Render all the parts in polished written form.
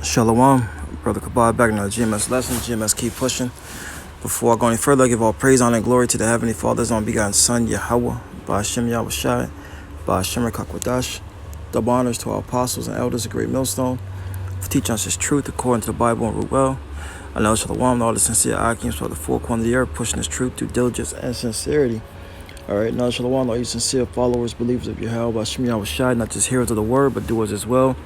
Shalom, Brother Kabad, back in our GMS lesson. GMS keep pushing. Before I go any further, I give all praise, honor, and glory to the Heavenly Father's own begotten Son, YAHAWAH, BAHASHAM, YAHAWASHI, BAHASHAM, Kakwadash. Double honors to our apostles and elders, a great millstone, for teaching us His truth according to the Bible and root well. I know Shalom, all the sincere Akims for the four corners of the earth, pushing His truth through diligence and sincerity. All right, now Shalom, all you sincere followers, believers of Yahawah, BAHASHAM, YAHAWASHI, not just hearers of the word, but doers as well.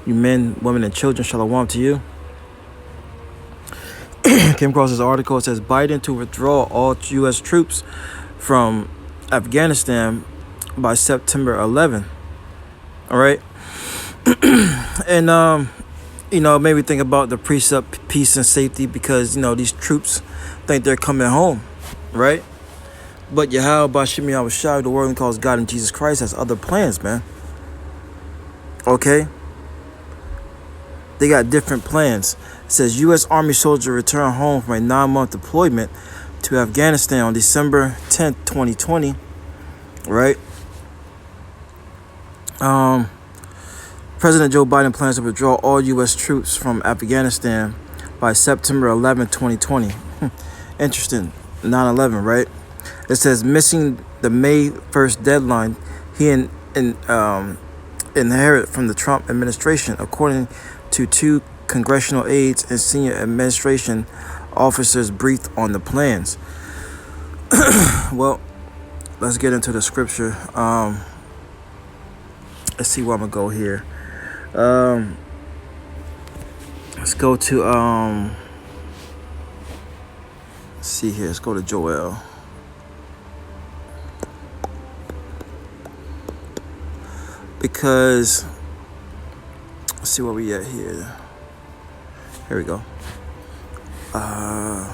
You men, women, and children, Shalom to you. Came across this article. It says Biden to withdraw all U.S. troops from Afghanistan by September 11. All right, and it made me think about the precept peace and safety, because these troops think they're coming home, right? But Yahawah, BAHASHAM, YAHAWASHI, the word we calls God and Jesus Christ, has other plans, man. Okay. They got different plans. It says U.S. Army soldier return home from a 9-month deployment to Afghanistan on December 10th, 2020. Right? President Joe Biden plans to withdraw all U.S. troops from Afghanistan by September 11, 2020. Interesting. 9/11, right? It says missing the May 1st deadline he inherited from the Trump administration, according to two congressional aides and senior administration officers briefed on the plans. Well, let's get into the scripture. Let's see where I'm gonna go here. Let's go to let's see here. Let's go to Joel. Because let's see where we at here. Here we go.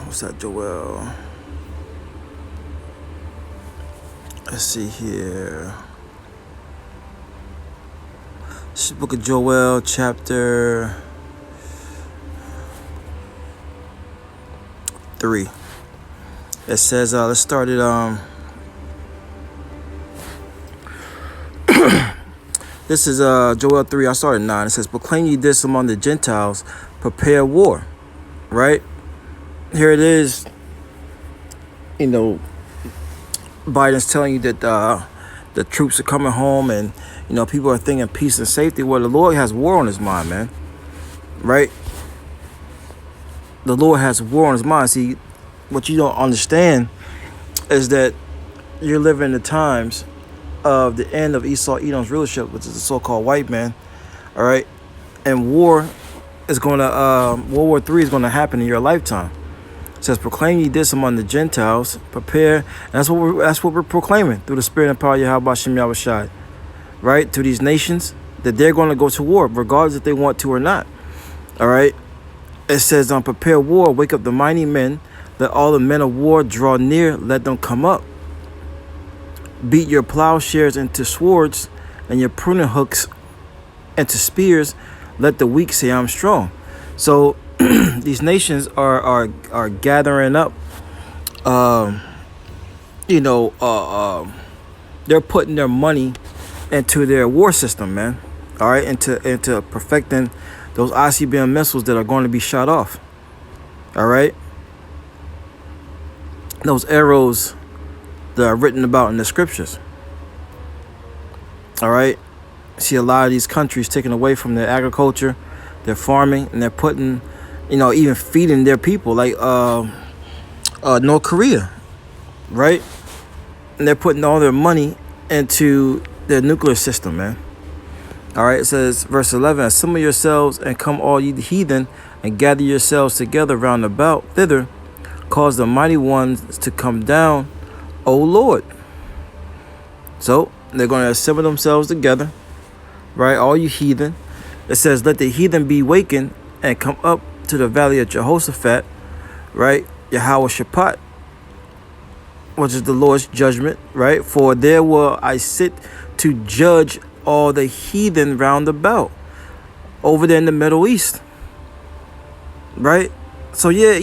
What's that, Joel? Let's see here. This is Book of Joel, chapter 3. It says, let's start it. This is Joel 3. I started 9. It says, proclaim ye this among the Gentiles, prepare war. Right? Here it is. Biden's telling you that the troops are coming home, and people are thinking peace and safety. Well, the Lord has war on His mind, man. Right? The Lord has war on His mind. See, what you don't understand is that you're living in the times of the end of Esau Edom's rulership, which is the so-called white man. All right, and World War III is gonna happen in your lifetime. It says, proclaim ye this among the Gentiles, prepare. And that's what we're proclaiming through the Spirit and power of Yahawah, BAHASHAM, YAHAWASHI, right? To these nations, that they're going to go to war, regardless if they want to or not. All right. It says, prepare war, wake up the mighty men, let all the men of war draw near, let them come up. Beat your plowshares into swords and your pruning hooks into spears. Let the weak say, I'm strong. So these nations are gathering up. They're putting their money into their war system, man. All right, into perfecting those ICBM missiles that are going to be shot off. All right, those arrows that are written about in the scriptures. All right. See a lot of these countries taken away from their agriculture, their farming, and they're putting, even feeding their people, like North Korea, right? And they're putting all their money into their nuclear system, man. All right. It says, verse 11, assemble yourselves and come all ye heathen, and gather yourselves together round about thither, cause the mighty ones to come down, O Lord. So they're going to assemble themselves together, right? All you heathen. It says, let the heathen be wakened and come up to the valley of Jehoshaphat, right? YAHAWASHI, which is the Lord's judgment, right? For there will I sit to judge all the heathen round about, over there in the Middle East, right? So yeah,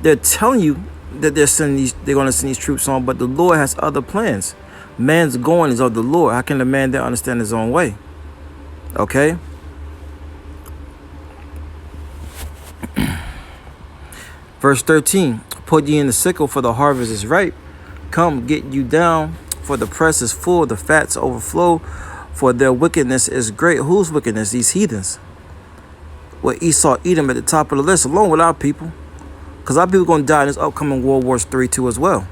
they're telling you that they're going to send these troops on, but the Lord has other plans. Man's going is of the Lord. How can the man there understand his own way? Okay. Verse 13, put ye in the sickle, for the harvest is ripe. Come, get you down, for the press is full, the fats overflow, for their wickedness is great. Whose wickedness? These heathens. Well, Esau, Edom at the top of the list, along with our people. Because our people going to die in this upcoming World War III too as well.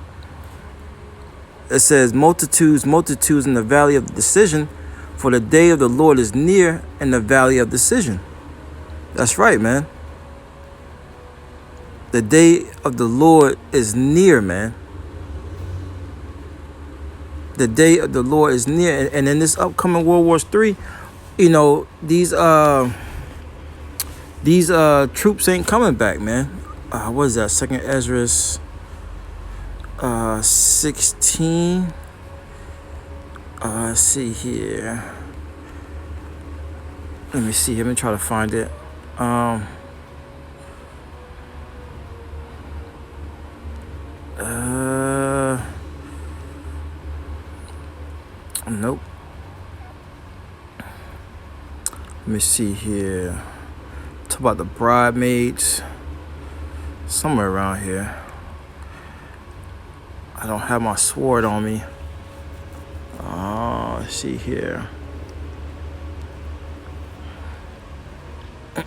It says, multitudes, multitudes in the valley of decision, for the day of the Lord is near in the valley of decision. That's right, man. The day of the Lord is near, man. The day of the Lord is near. And in this upcoming World War III, you know, these troops ain't coming back, man. What is that? 2nd Ezra 16. Let's see here. Let me see. Let me try to find it. Nope. Let me see here. Talk about the bridesmaids. Somewhere around here. I don't have my sword on me. Let's see here.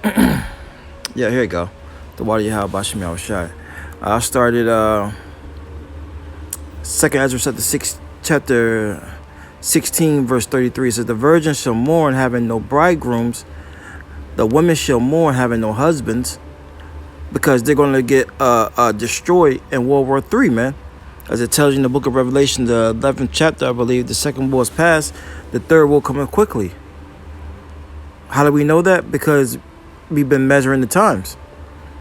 Yeah, here you go. The water YAHAWASHI. I started 2nd Ezra chapter 16 verse 33. It says, the virgin shall mourn having no bridegrooms, the women shall mourn having no husbands, because they're going to get destroyed in World War III, man. As it tells you in the book of Revelation, the 11th chapter, I believe, the second war is past, the third will come in quickly. How do we know that? Because we've been measuring the times.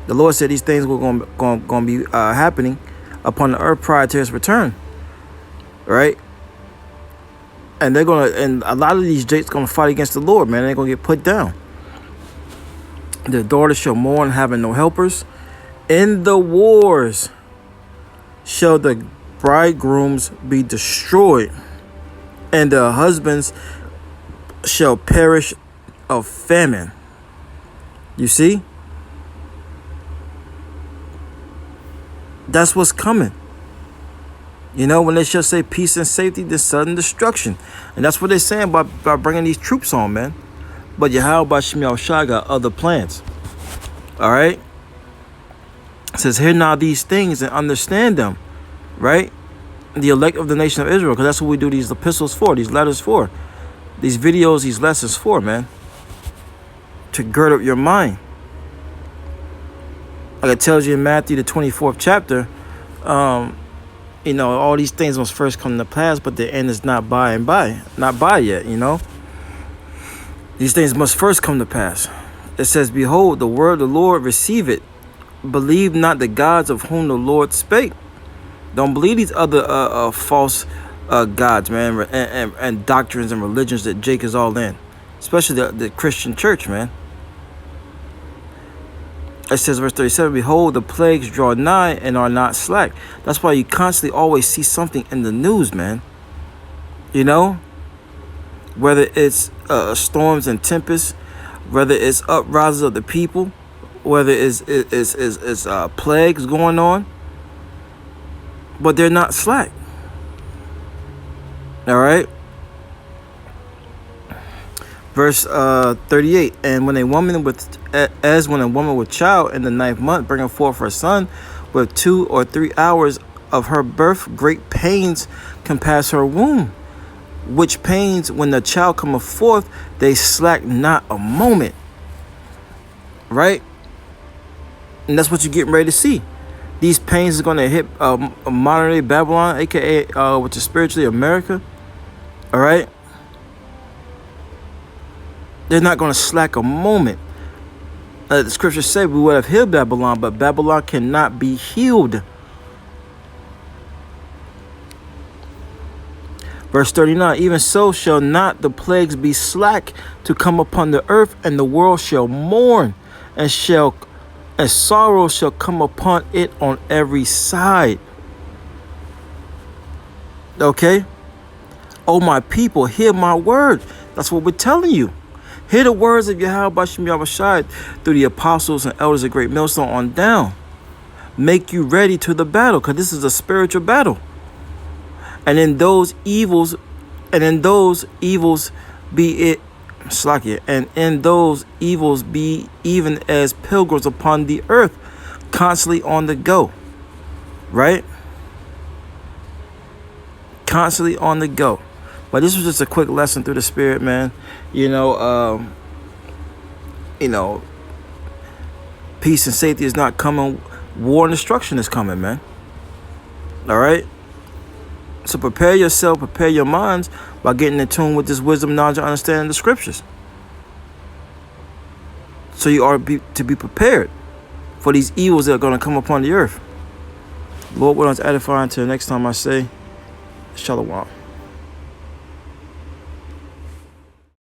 The Lord said these things were going to be happening upon the earth prior to his return. Right? And they're going to, and a lot of these jakes going to fight against the Lord, man. They're going to get put down. The daughter shall mourn, having no helpers. In the wars shall the bridegrooms be destroyed, and the husbands shall perish of famine. You see? That's what's coming. You know, when they shall say peace and safety, then sudden destruction. And that's what they're saying by bringing these troops on, man. But YAHAWASHI got other plans. All right? It says, hear now these things and understand them. Right? The elect of the nation of Israel. Because that's what we do these epistles for, these letters for. These videos, these lessons for, man. To gird up your mind. Like it tells you in Matthew, the 24th chapter, you know, all these things must first come to pass, but the end is not by yet, you know. These things must first come to pass. It says, behold, the word of the Lord, receive it. Believe not the gods of whom the Lord spake. Don't believe these other false gods, man, and doctrines and religions that Jake is all in. Especially the Christian church, man. It says, verse 37, behold, the plagues draw nigh and are not slack. That's why you constantly always see something in the news, man. You know? Whether it's storms and tempests, whether it's uprises of the people, whether it's plagues going on. But they're not slack. All right? Verse 38, and when a woman with child in the 9th month bringeth forth her son, with 2 or 3 hours of her birth, great pains compass her womb. Which pains, when the child cometh forth, they slack not a moment. Right? And that's what you're getting ready to see. These pains is going to hit modern day Babylon, aka which is spiritually America. All right? They're not going to slack a moment. The scripture said we would have healed Babylon, but Babylon cannot be healed. Verse 39, even so shall not the plagues be slack to come upon the earth, and the world shall mourn, and sorrow shall come upon it on every side. Okay? Oh, my people, hear my word. That's what we're telling you. Hear the words of YAHAWASHI through the apostles and elders of Great Millstone on down. make you ready to the battle, because this is a spiritual battle. And in those evils, be it slack it, and in those evils be even as pilgrims upon the earth, constantly on the go. Right? Constantly on the go. But this was just a quick lesson through the spirit, man. Peace and safety is not coming. War and destruction is coming, man. All right? So prepare yourself, prepare your minds by getting in tune with this wisdom, knowledge, and understanding the scriptures. So you are to be prepared for these evils that are going to come upon the earth. Lord, what I was edifying till next time I say, Shalom.